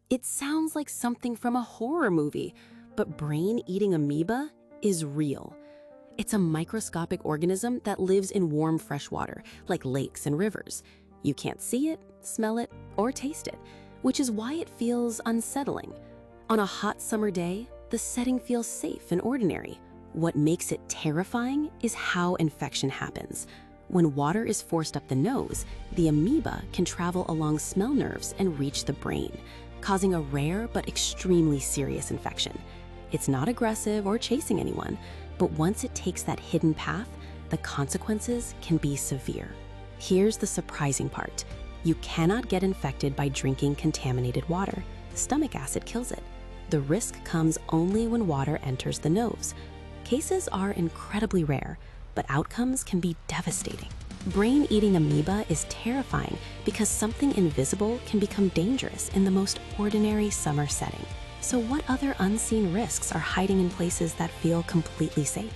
It sounds like something from a horror movie, but brain-eating amoeba is real. It's a microscopic organism that lives in warm freshwater, like lakes and rivers. You can't see it, smell it, or taste it, which is why it feels unsettling. On a hot summer day, the setting feels safe and ordinary. What makes it terrifying is how infection happens. When water is forced up the nose, the amoeba can travel along smell nerves and reach the brain, causing a rare but extremely serious infection. It's not aggressive or chasing anyone, but once it takes that hidden path, the consequences can be severe. Here's the surprising part. You cannot get infected by drinking contaminated water. Stomach acid kills it. The risk comes only when water enters the nose. Cases are incredibly rare, but outcomes can be devastating. Brain-eating amoeba is terrifying because something invisible can become dangerous in the most ordinary summer setting. So what other unseen risks are hiding in places that feel completely safe?